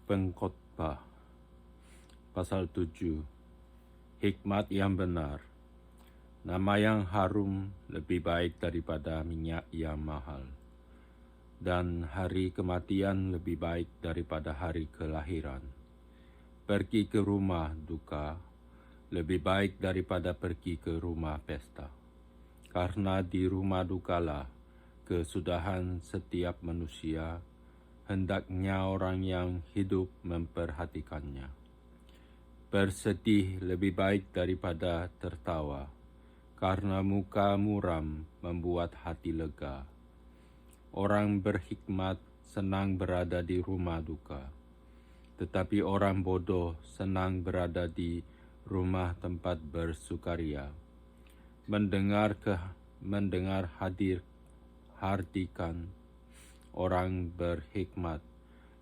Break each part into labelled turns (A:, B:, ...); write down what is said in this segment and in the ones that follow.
A: Pengkhotbah pasal 7. Hikmat yang benar. Nama yang harum lebih baik daripada minyak yang mahal, dan hari kematian lebih baik daripada hari kelahiran. Pergi ke rumah duka lebih baik daripada pergi ke rumah pesta, karena di rumah dukalah kesudahan setiap manusia, hendaknya orang yang hidup memperhatikannya. Bersedih lebih baik daripada tertawa, karena muka muram membuat hati lega. Orang berhikmat senang berada di rumah duka, tetapi orang bodoh senang berada di rumah tempat bersukaria. Mendengar hardikan orang berhikmat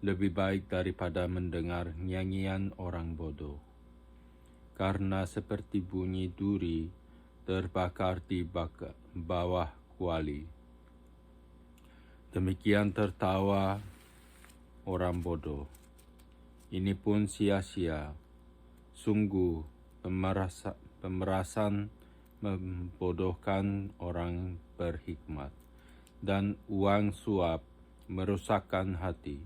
A: lebih baik daripada mendengar nyanyian orang bodoh. Karena seperti bunyi duri terbakar di bawah kuali, demikian tertawa orang bodoh. Ini pun sia-sia. Sungguh pemerasan membodohkan orang berhikmat, dan uang suap merusakkan hati.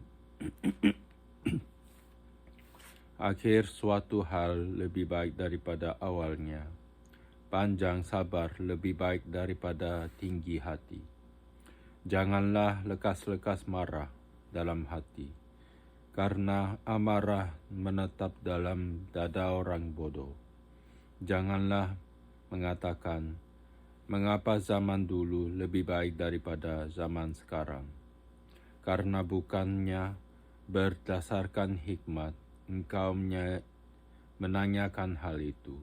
A: Akhir suatu hal lebih baik daripada awalnya. Panjang sabar lebih baik daripada tinggi hati. Janganlah lekas-lekas marah dalam hati, karena amarah menetap dalam dada orang bodoh. Janganlah mengatakan, mengapa zaman dulu lebih baik daripada zaman sekarang? Karena bukannya berdasarkan hikmat engkau menanyakan hal itu.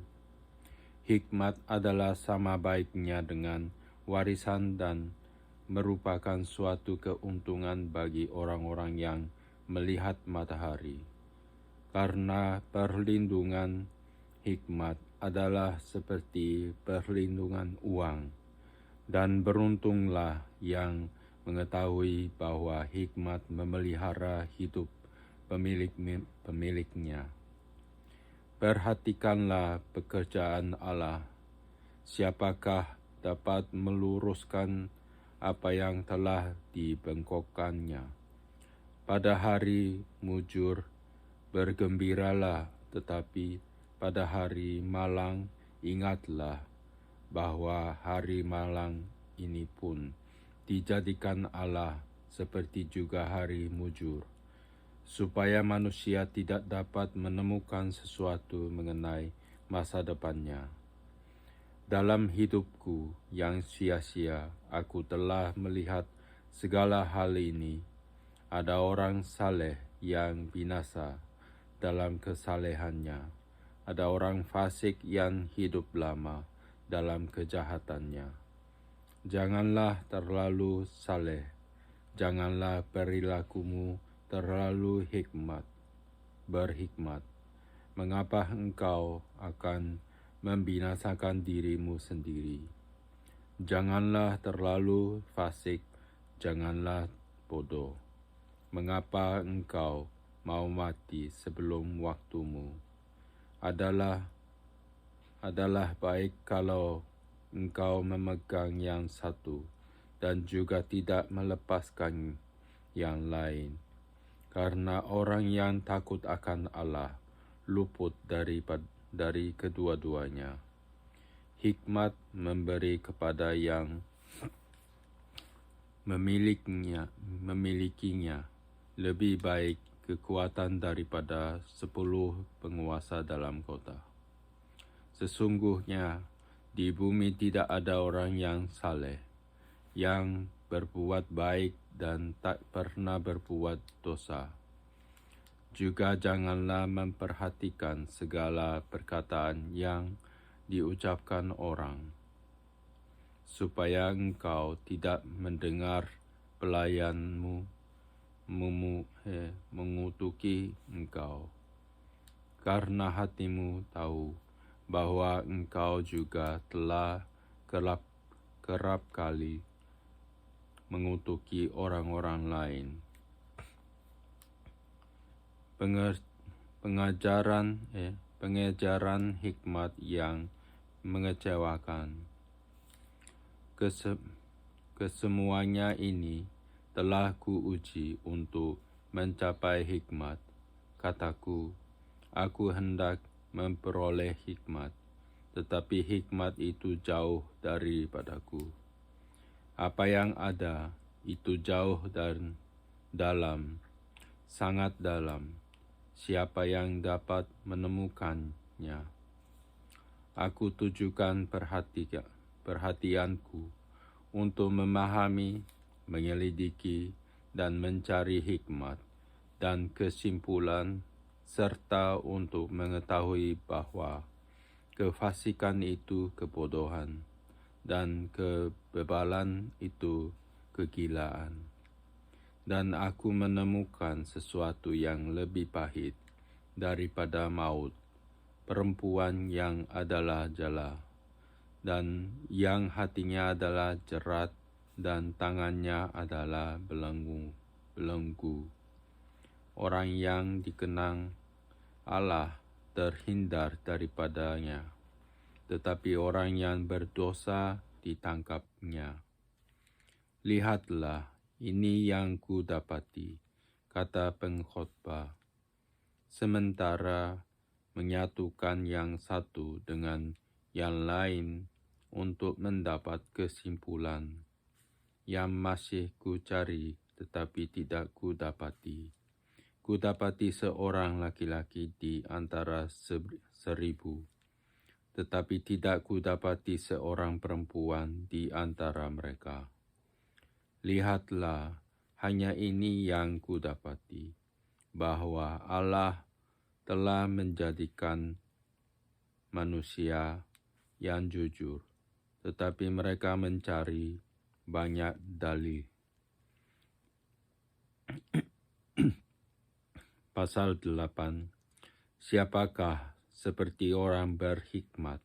A: Hikmat adalah sama baiknya dengan warisan dan merupakan suatu keuntungan bagi orang-orang yang melihat matahari. Karena perlindungan hikmat adalah seperti perlindungan uang, dan beruntunglah yang mengetahui bahwa hikmat memelihara hidup pemiliknya. Perhatikanlah pekerjaan Allah. Siapakah dapat meluruskan apa yang telah dibengkokkannya? Pada hari mujur bergembiralah, tetapi pada hari malang ingatlah bahwa hari malang ini pun dijadikan Allah seperti juga hari mujur, supaya manusia tidak dapat menemukan sesuatu mengenai masa depannya. Dalam hidupku yang sia-sia, aku telah melihat segala hal ini. Ada orang saleh yang binasa dalam kesalehannya. Ada orang fasik yang hidup lama dalam kejahatannya. Janganlah terlalu saleh, janganlah perilakumu terlalu berhikmat. Mengapa engkau akan membinasakan dirimu sendiri? Janganlah terlalu fasik, janganlah bodoh. Mengapa engkau mau mati sebelum waktumu? Adalah baik kalau engkau memegang yang satu dan juga tidak melepaskan yang lain. Karena orang yang takut akan Allah luput dari kedua-duanya. Hikmat memberi kepada yang memilikinya lebih baik kekuatan daripada 10 penguasa dalam kota. Sesungguhnya di bumi tidak ada orang yang saleh, yang berbuat baik dan tak pernah berbuat dosa. Juga janganlah memperhatikan segala perkataan yang diucapkan orang, supaya engkau tidak mendengar pelayanmu mengutuki engkau, karena hatimu tahu bahwa engkau juga telah kerap kali mengutuki orang-orang lain. Pengajaran hikmat yang mengecewakan. Kesemuanya ini telah kuuji untuk mencapai hikmat. Kataku, aku hendak memperoleh hikmat, tetapi hikmat itu jauh daripadaku. Apa yang ada itu jauh dan dalam, sangat dalam. Siapa yang dapat menemukannya? Aku tujukan perhatianku untuk memahami, menyelidiki, dan mencari hikmat dan kesimpulan, serta untuk mengetahui bahwa kefasikan itu kebodohan dan kebebalan itu kegilaan. Dan aku menemukan sesuatu yang lebih pahit daripada maut, perempuan yang adalah jala, dan yang hatinya adalah jerat, dan tangannya adalah belenggu. Orang yang dikenang Allah terhindar daripadanya, tetapi orang yang berdosa ditangkapnya. Lihatlah, ini yang kudapati, kata pengkhotbah, sementara menyatukan yang satu dengan yang lain untuk mendapat kesimpulan yang masih kucari tetapi tidak kudapati. Kudapati seorang laki-laki di antara 1000, tetapi tidak kudapati seorang perempuan di antara mereka. Lihatlah, hanya ini yang kudapati, bahwa Allah telah menjadikan manusia yang jujur, tetapi mereka mencari banyak dalih. Pasal 8. Siapakah seperti orang berhikmat,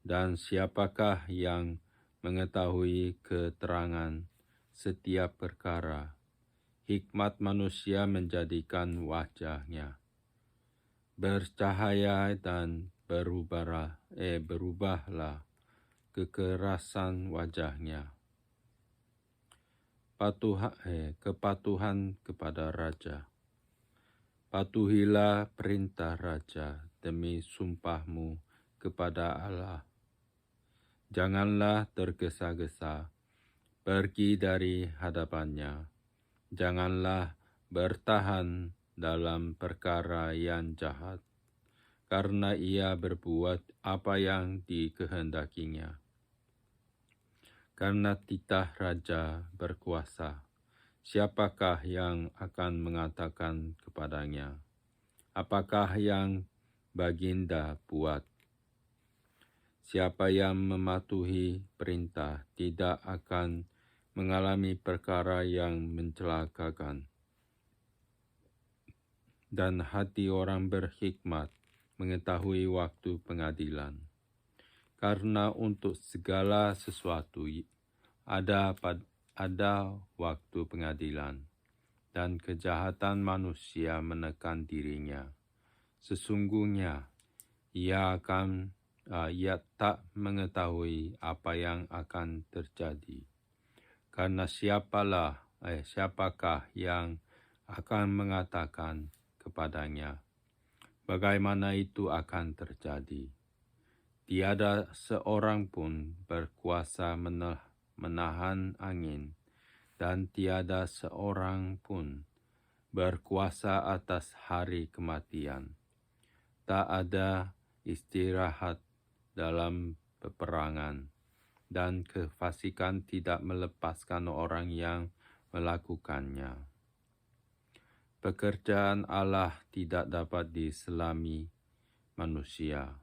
A: dan siapakah yang mengetahui keterangan setiap perkara? Hikmat manusia menjadikan wajahnya bercahaya dan berubahlah kekerasan wajahnya. Kepatuhan kepada raja. Patuhilah perintah raja demi sumpahmu kepada Allah. Janganlah tergesa-gesa pergi dari hadapannya. Janganlah bertahan dalam perkara yang jahat, karena ia berbuat apa yang dikehendakinya. Karena titah raja berkuasa, siapakah yang akan mengatakan kepadanya, apakah yang baginda buat? Siapa yang mematuhi perintah tidak akan mengalami perkara yang mencelakakan. Dan hati orang berhikmat mengetahui waktu pengadilan. Karena untuk segala sesuatu ada waktu pengadilan, dan kejahatan manusia menekan dirinya. Sesungguhnya ia tak mengetahui apa yang akan terjadi. Karena siapakah yang akan mengatakan kepadanya, bagaimana itu akan terjadi? Tiada seorang pun berkuasa menahan angin, dan tiada seorang pun berkuasa atas hari kematian. Tak ada istirahat dalam peperangan, dan kefasikan tidak melepaskan orang yang melakukannya. Pekerjaan Allah tidak dapat diselami manusia.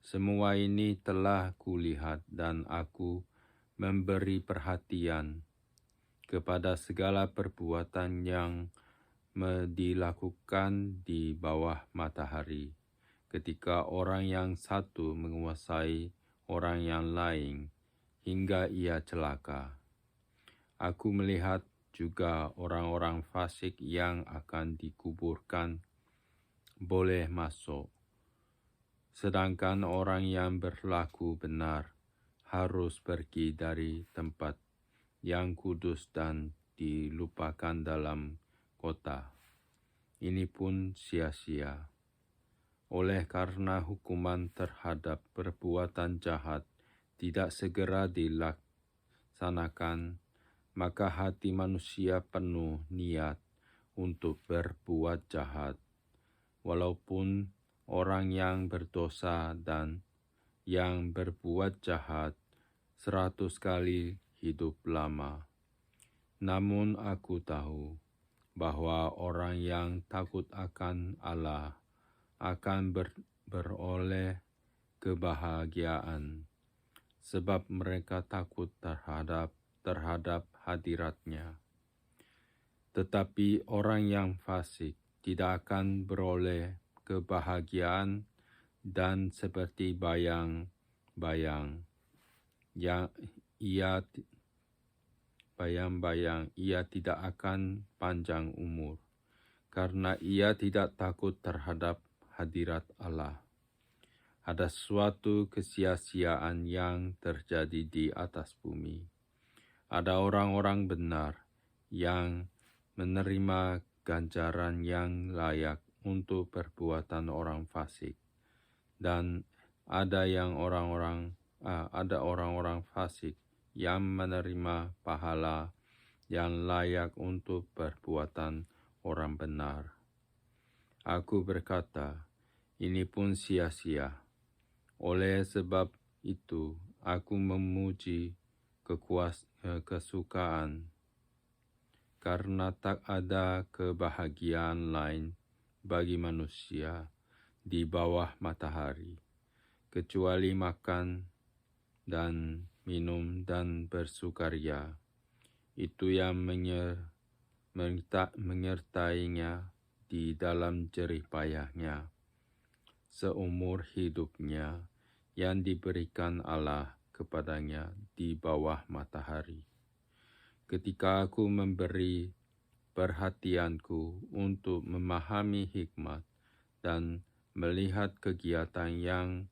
A: Semua ini telah kulihat, dan aku memberi perhatian kepada segala perbuatan yang dilakukan di bawah matahari, ketika orang yang satu menguasai orang yang lain hingga ia celaka. Aku melihat juga orang-orang fasik yang akan dikuburkan boleh masuk, sedangkan orang yang berlaku benar harus pergi dari tempat yang kudus dan dilupakan dalam kota. Ini pun sia-sia. Oleh karena hukuman terhadap perbuatan jahat tidak segera dilaksanakan, maka hati manusia penuh niat untuk berbuat jahat, walaupun orang yang berdosa dan yang berbuat jahat 100 kali hidup lama. Namun aku tahu bahwa orang yang takut akan Allah akan beroleh kebahagiaan, sebab mereka takut terhadap hadirat-Nya. Tetapi orang yang fasik tidak akan beroleh kebahagiaan, dan seperti bayang-bayang ia tidak akan panjang umur, karena ia tidak takut terhadap hadirat Allah. Ada suatu kesia-siaan yang terjadi di atas bumi. Ada orang-orang benar yang menerima ganjaran yang layak untuk perbuatan orang fasik, dan ada orang-orang fasik yang menerima pahala yang layak untuk perbuatan orang benar. Aku berkata, ini pun sia-sia. Oleh sebab itu, aku memuji kesukaan, karena tak ada kebahagiaan lain bagi manusia di bawah matahari, kecuali makan dan minum dan bersukaria. Itu yang menyertainya di dalam jerih payahnya seumur hidupnya yang diberikan Allah kepadanya di bawah matahari. Ketika aku memberi perhatianku untuk memahami hikmat dan melihat kegiatan yang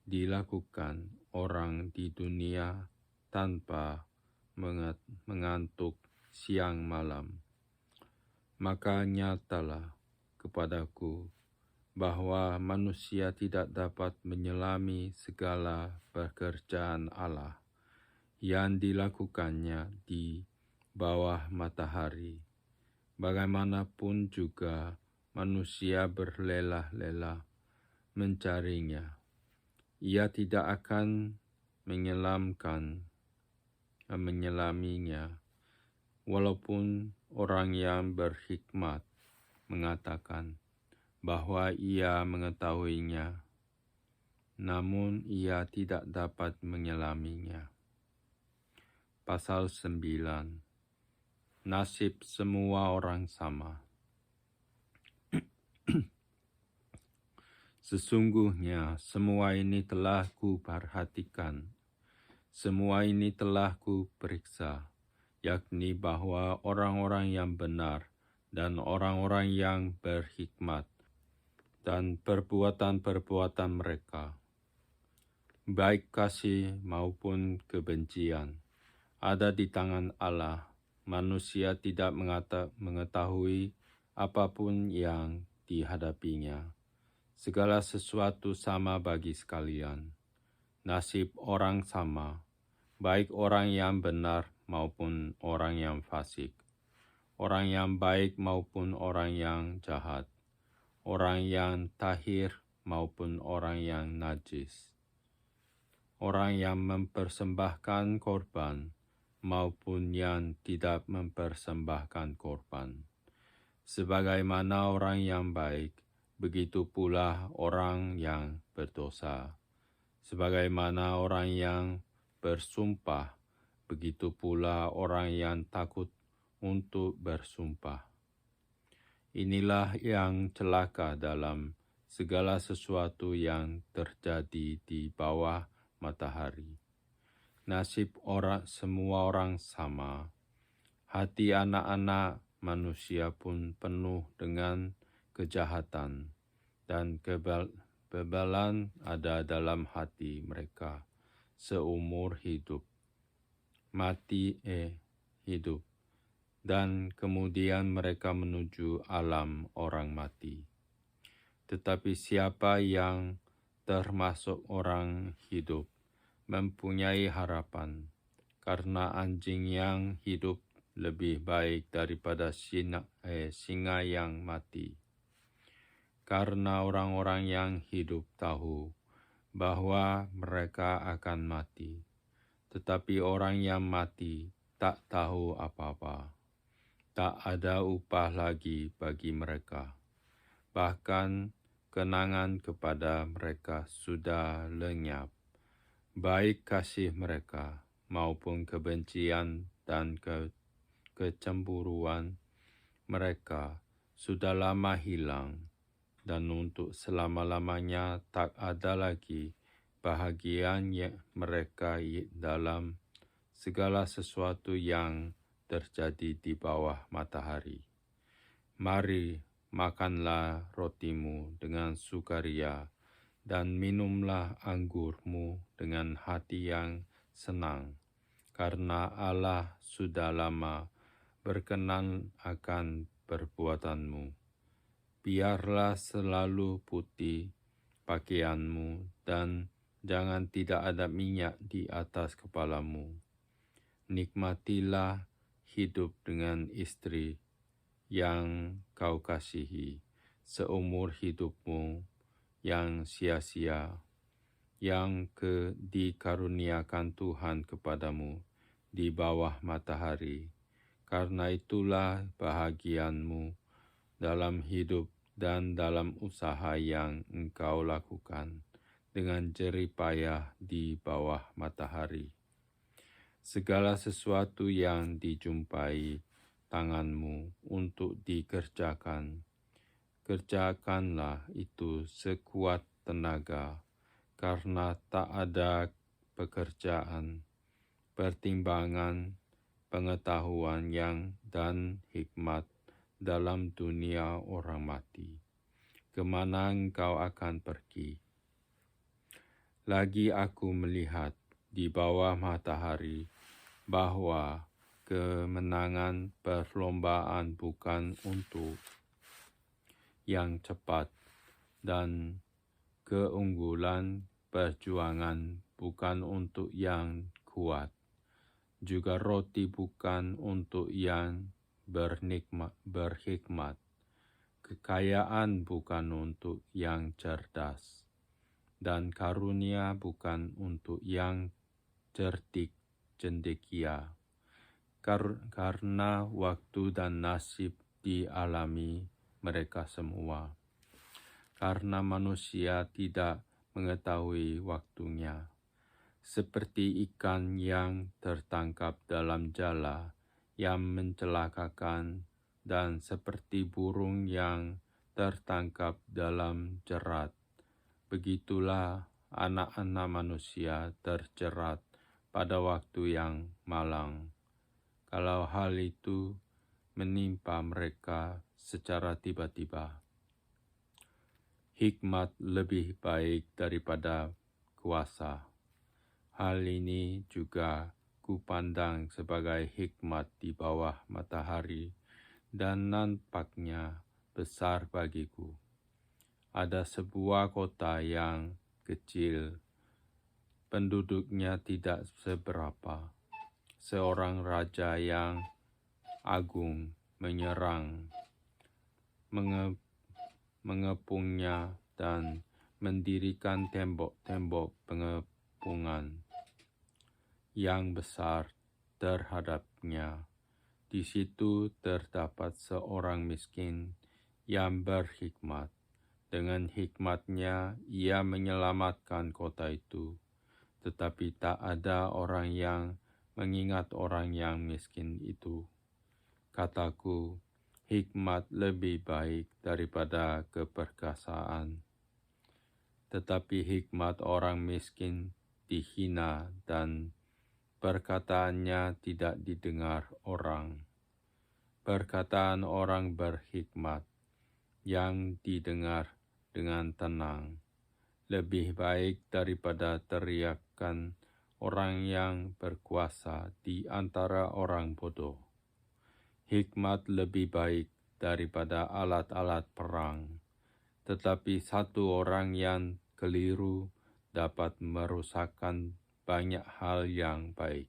A: dilakukan orang di dunia tanpa mengantuk siang malam, maka nyatalah kepadaku bahwa manusia tidak dapat menyelami segala pekerjaan Allah yang dilakukannya di bawah matahari. Bagaimanapun juga manusia berlelah-lelah mencarinya, ia tidak akan menyelaminya, walaupun orang yang berhikmat mengatakan bahwa ia mengetahuinya, namun ia tidak dapat menyelaminya. Pasal 9. Nasib semua orang sama. Sesungguhnya semua ini telah kuperhatikan, semua ini telah kuperiksa, yakni bahwa orang-orang yang benar dan orang-orang yang berhikmat dan perbuatan-perbuatan mereka, baik kasih maupun kebencian, ada di tangan Allah. Manusia tidak mengetahui apapun yang dihadapinya. Segala sesuatu sama bagi sekalian. Nasib orang sama, baik orang yang benar maupun orang yang fasik, orang yang baik maupun orang yang jahat, orang yang tahir maupun orang yang najis, orang yang mempersembahkan korban maupun yang tidak mempersembahkan korban. Sebagaimana orang yang baik, begitu pula orang yang berdosa. Sebagaimana orang yang bersumpah, begitu pula orang yang takut untuk bersumpah. Inilah yang celaka dalam segala sesuatu yang terjadi di bawah matahari. Nasib semua orang sama, Hati anak-anak manusia pun penuh dengan kejahatan, dan kebebalan ada dalam hati mereka seumur hidup. Hidup. Dan kemudian mereka menuju alam orang mati. Tetapi siapa yang termasuk orang hidup mempunyai harapan, karena anjing yang hidup lebih baik daripada singa yang mati. Karena orang-orang yang hidup tahu bahwa mereka akan mati, tetapi orang yang mati tak tahu apa-apa. Tak ada upah lagi bagi mereka. Bahkan kenangan kepada mereka sudah lenyap. Baik kasih mereka maupun kebencian dan kecemburuan mereka sudah lama hilang, dan untuk selama-lamanya tak ada lagi bahagian mereka dalam segala sesuatu yang terjadi di bawah matahari. Mari makanlah rotimu dengan sukaria, dan minumlah anggurmu dengan hati yang senang, karena Allah sudah lama berkenan akan perbuatanmu. Biarlah selalu putih pakaianmu, dan jangan tidak ada minyak di atas kepalamu. Nikmatilah hidup dengan istri yang kau kasihi seumur hidupmu yang sia-sia, yang dikaruniakan Tuhan kepadamu di bawah matahari. Karena itulah bahagianmu dalam hidup dan dalam usaha yang engkau lakukan dengan jerih payah di bawah matahari. Segala sesuatu yang dijumpai tanganmu untuk dikerjakan, kerjakanlah itu sekuat tenaga, karena tak ada pekerjaan, pertimbangan, pengetahuan dan hikmat dalam dunia orang mati. Kemana engkau akan pergi? Lagi aku melihat di bawah matahari bahwa kemenangan perlombaan bukan untuk yang cepat, dan keunggulan perjuangan bukan untuk yang kuat. Juga roti bukan untuk yang berhikmat. Kekayaan bukan untuk yang cerdas, dan karunia bukan untuk yang cerdik cendekia. Karena waktu dan nasib dialami mereka semua. Karena manusia tidak mengetahui waktunya. Seperti ikan yang tertangkap dalam jala yang mencelakakan, dan seperti burung yang tertangkap dalam jerat, begitulah anak-anak manusia terjerat pada waktu yang malang. Kalau hal itu menimpa mereka secara tiba-tiba. Hikmat lebih baik daripada kuasa. Hal ini juga kupandang sebagai hikmat di bawah matahari, dan nampaknya besar bagiku. Ada sebuah kota yang kecil, penduduknya tidak seberapa. Seorang raja yang agung menyerang, mengepungnya, dan mendirikan tembok-tembok pengepungan yang besar terhadapnya. Di situ terdapat seorang miskin yang berhikmat. Dengan hikmatnya ia menyelamatkan kota itu, tetapi tak ada orang yang mengingat orang yang miskin itu. Kataku, hikmat lebih baik daripada keperkasaan. Tetapi hikmat orang miskin dihina, dan perkataannya tidak didengar orang. perkataan orang berhikmat yang didengar dengan tenang lebih baik daripada teriakan orang yang berkuasa di antara orang bodoh. Hikmat lebih baik daripada alat-alat perang, tetapi satu orang yang keliru dapat merusakkan banyak hal yang baik.